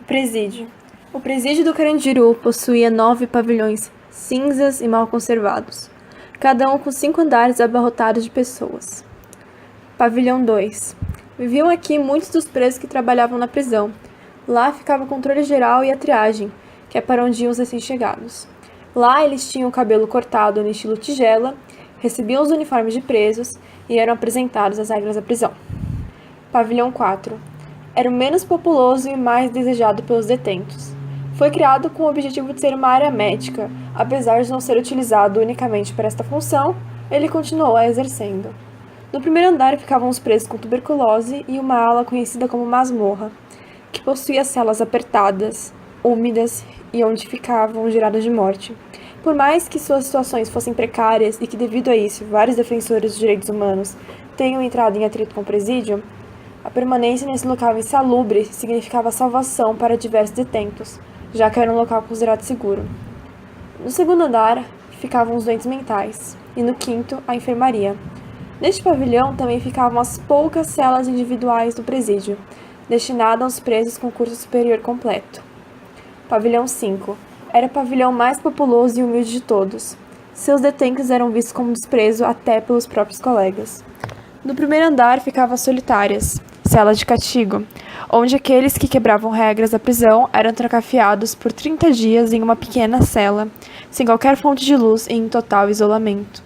Presídio. O presídio do Carandiru possuía 9 pavilhões, cinzas e mal conservados, cada um com 5 andares abarrotados de pessoas. Pavilhão 2. Viviam aqui muitos dos presos que trabalhavam na prisão. Lá ficava o controle geral e a triagem, que é para onde iam os recém-chegados. Lá eles tinham o cabelo cortado no estilo tigela, recebiam os uniformes de presos e eram apresentados às regras da prisão. Pavilhão 4. Era o menos populoso e mais desejado pelos detentos. Foi criado com o objetivo de ser uma área médica. Apesar de não ser utilizado unicamente para esta função, ele continuou a exercendo. No primeiro andar ficavam os presos com tuberculose e uma ala conhecida como masmorra, que possuía celas apertadas, úmidas e onde ficavam gerados de morte. Por mais que suas situações fossem precárias e que, devido a isso, vários defensores dos direitos humanos tenham entrado em atrito com o presídio, a permanência nesse local insalubre significava salvação para diversos detentos, já que era um local considerado seguro. No segundo andar ficavam os doentes mentais, e no quinto, a enfermaria. Neste pavilhão também ficavam as poucas celas individuais do presídio, destinada aos presos com curso superior completo. Pavilhão 5. Era o pavilhão mais populoso e humilde de todos. Seus detentos eram vistos como desprezo até pelos próprios colegas. No primeiro andar ficavam as solitárias, cela de castigo, onde aqueles que quebravam regras da prisão eram trancafiados por 30 dias em uma pequena cela, sem qualquer fonte de luz e em total isolamento.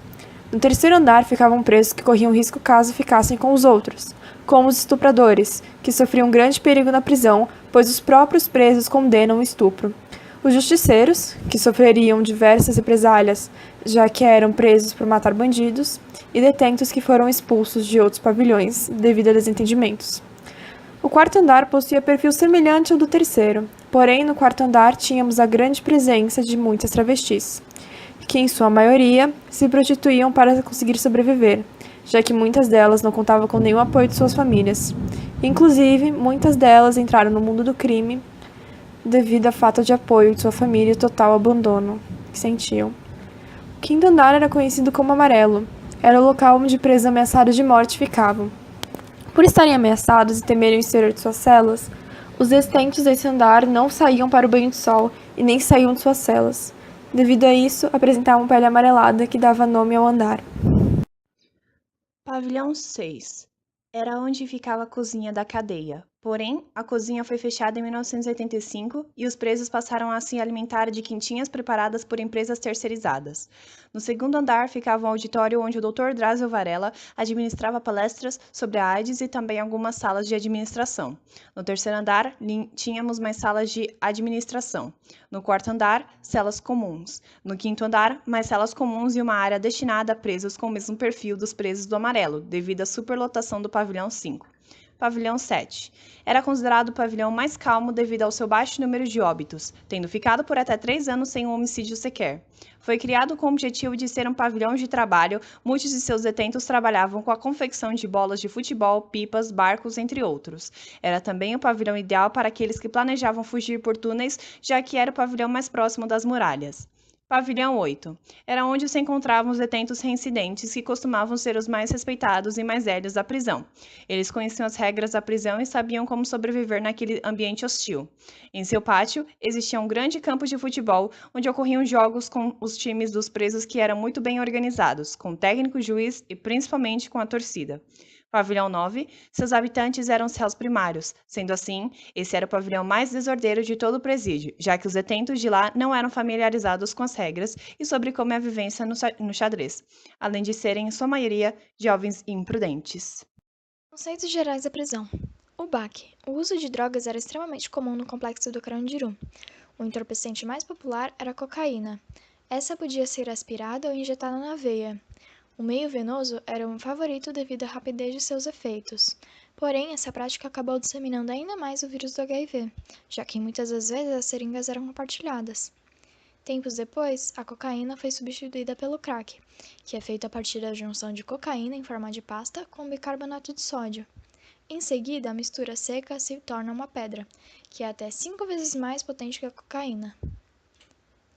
No terceiro andar ficavam presos que corriam risco caso ficassem com os outros, como os estupradores, que sofriam grande perigo na prisão, pois os próprios presos condenam o estupro. Os justiceiros, que sofreriam diversas represálias, já que eram presos por matar bandidos, e detentos que foram expulsos de outros pavilhões devido a desentendimentos. O quarto andar possuía perfil semelhante ao do terceiro, porém no quarto andar tínhamos a grande presença de muitas travestis, que em sua maioria se prostituíam para conseguir sobreviver, já que muitas delas não contavam com nenhum apoio de suas famílias. Inclusive, muitas delas entraram no mundo do crime devido à falta de apoio de sua família e o total abandono que sentiam. O quinto andar era conhecido como Amarelo. Era o local onde presos ameaçados de morte ficavam. Por estarem ameaçados e temerem o exterior de suas celas, os detentos desse andar não saíam para o banho de sol e nem saíam de suas celas. Devido a isso, apresentavam pele amarelada que dava nome ao andar. Pavilhão 6. Era onde ficava a cozinha da cadeia. Porém, a cozinha foi fechada em 1985 e os presos passaram a se alimentar de quentinhas preparadas por empresas terceirizadas. No segundo andar ficava um auditório onde o Dr. Drauzio Varela administrava palestras sobre a AIDS e também algumas salas de administração. No terceiro andar, tínhamos mais salas de administração. No quarto andar, celas comuns. No quinto andar, mais celas comuns e uma área destinada a presos com o mesmo perfil dos presos do Amarelo, devido à superlotação do pavilhão 5. Pavilhão 7. Era considerado o pavilhão mais calmo devido ao seu baixo número de óbitos, tendo ficado por até 3 anos sem um homicídio sequer. Foi criado com o objetivo de ser um pavilhão de trabalho, muitos de seus detentos trabalhavam com a confecção de bolas de futebol, pipas, barcos, entre outros. Era também o pavilhão ideal para aqueles que planejavam fugir por túneis, já que era o pavilhão mais próximo das muralhas. Pavilhão 8. Era onde se encontravam os detentos reincidentes, que costumavam ser os mais respeitados e mais velhos da prisão. Eles conheciam as regras da prisão e sabiam como sobreviver naquele ambiente hostil. Em seu pátio, existia um grande campo de futebol, onde ocorriam jogos com os times dos presos que eram muito bem organizados, com técnico, juiz e principalmente com a torcida. Pavilhão 9, seus habitantes eram os réus primários. Sendo assim, esse era o pavilhão mais desordeiro de todo o presídio, já que os detentos de lá não eram familiarizados com as regras e sobre como é a vivência no xadrez, além de serem, em sua maioria, jovens imprudentes. Conceitos gerais da prisão. O BAC. O uso de drogas era extremamente comum no complexo do Carandiru. O entorpecente mais popular era a cocaína. Essa podia ser aspirada ou injetada na veia. O meio venoso era um favorito devido à rapidez de seus efeitos. Porém, essa prática acabou disseminando ainda mais o vírus do HIV, já que muitas das vezes as seringas eram compartilhadas. Tempos depois, a cocaína foi substituída pelo crack, que é feito a partir da junção de cocaína em forma de pasta com bicarbonato de sódio. Em seguida, a mistura seca se torna uma pedra, que é até 5 vezes mais potente que a cocaína.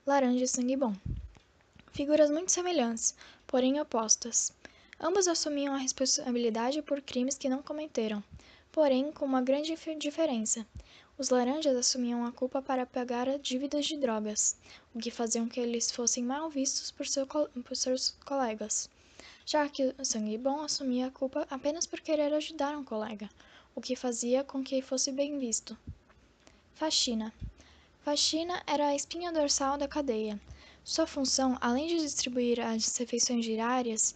Laranja e sangue bom. Figuras muito semelhantes, porém opostas. Ambos assumiam a responsabilidade por crimes que não cometeram, porém com uma grande diferença. Os laranjas assumiam a culpa para pagar dívidas de drogas, o que fazia com que eles fossem mal vistos por seus colegas, já que o sangue bom assumia a culpa apenas por querer ajudar um colega, o que fazia com que fosse bem visto. Faxina. Faxina era a espinha dorsal da cadeia. Sua função, além de distribuir as refeições diárias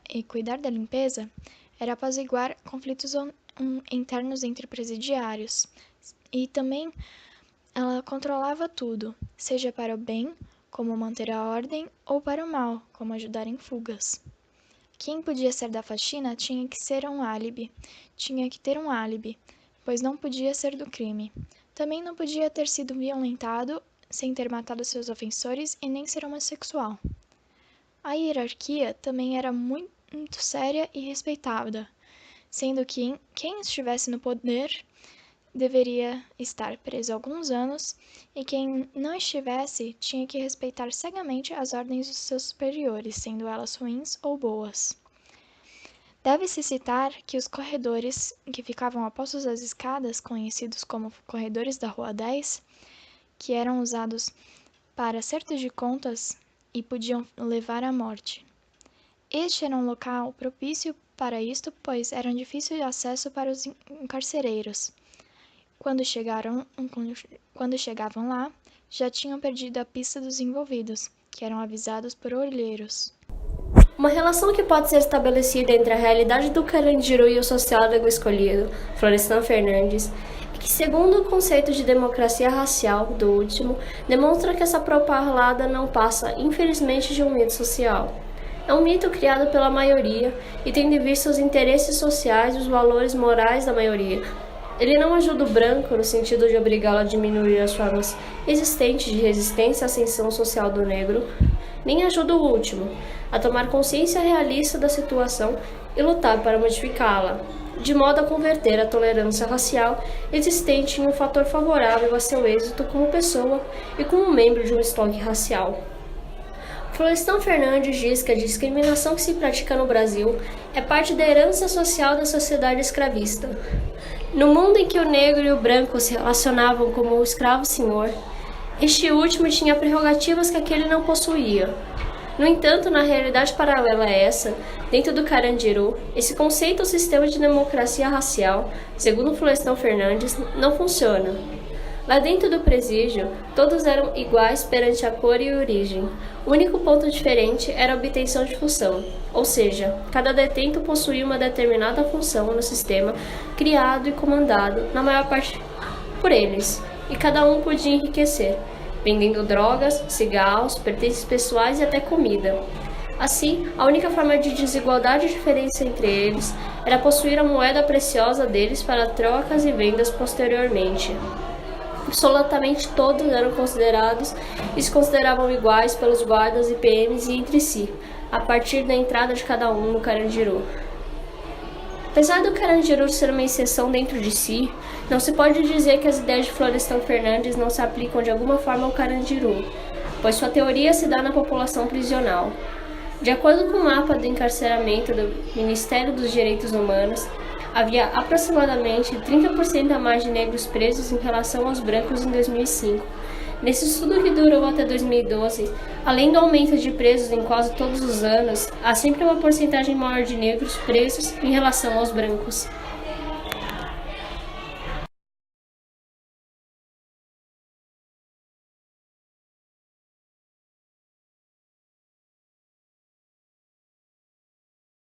e cuidar da limpeza, era apaziguar conflitos internos entre presidiários. E também ela controlava tudo, seja para o bem, como manter a ordem, ou para o mal, como ajudar em fugas. Quem podia ser da faxina tinha que ter um álibi, pois não podia ser do crime. Também não podia ter sido violentado sem ter matado seus ofensores e nem ser homossexual. A hierarquia também era muito séria e respeitada, sendo que quem estivesse no poder deveria estar preso alguns anos e quem não estivesse tinha que respeitar cegamente as ordens dos seus superiores, sendo elas ruins ou boas. Deve-se citar que os corredores que ficavam apostos das escadas, conhecidos como corredores da Rua 10, que eram usados para acerto de contas e podiam levar à morte. Este era um local propício para isto, pois era um difícil acesso para os encarcereiros. Quando chegavam lá, já tinham perdido a pista dos envolvidos, que eram avisados por olheiros. Uma relação que pode ser estabelecida entre a realidade do Carandiru e o sociólogo escolhido, Florestan Fernandes, é que, segundo o conceito de democracia racial do último, demonstra que essa propalada não passa, infelizmente, de um mito social. É um mito criado pela maioria e tendo em vista os interesses sociais e os valores morais da maioria. Ele não ajuda o branco no sentido de obrigá-lo a diminuir as formas existentes de resistência à ascensão social do negro, nem ajuda o último a tomar consciência realista da situação e lutar para modificá-la, de modo a converter a tolerância racial existente em um fator favorável a seu êxito como pessoa e como membro de um estoque racial. Florestan Fernandes diz que a discriminação que se pratica no Brasil é parte da herança social da sociedade escravista. No mundo em que o negro e o branco se relacionavam como o escravo-senhor, este último tinha prerrogativas que aquele não possuía. No entanto, na realidade paralela a essa, dentro do Carandiru, esse conceito ou sistema de democracia racial, segundo Florestan Fernandes, não funciona. Lá dentro do presídio, todos eram iguais perante a cor e origem. O único ponto diferente era a obtenção de função, ou seja, cada detento possuía uma determinada função no sistema criado e comandado, na maior parte, por eles, e cada um podia enriquecer, vendendo drogas, cigarros, pertences pessoais e até comida. Assim, a única forma de desigualdade e diferença entre eles era possuir a moeda preciosa deles para trocas e vendas posteriormente. Absolutamente todos eram considerados e se consideravam iguais pelos guardas e PMs e entre si, a partir da entrada de cada um no Carandiru. Apesar do Carandiru ser uma exceção dentro de si, não se pode dizer que as ideias de Florestan Fernandes não se aplicam de alguma forma ao Carandiru, pois sua teoria se dá na população prisional. De acordo com o mapa do encarceramento do Ministério dos Direitos Humanos, havia aproximadamente 30% a mais de negros presos em relação aos brancos em 2005. Nesse estudo que durou até 2012, além do aumento de presos em quase todos os anos, há sempre uma porcentagem maior de negros presos em relação aos brancos.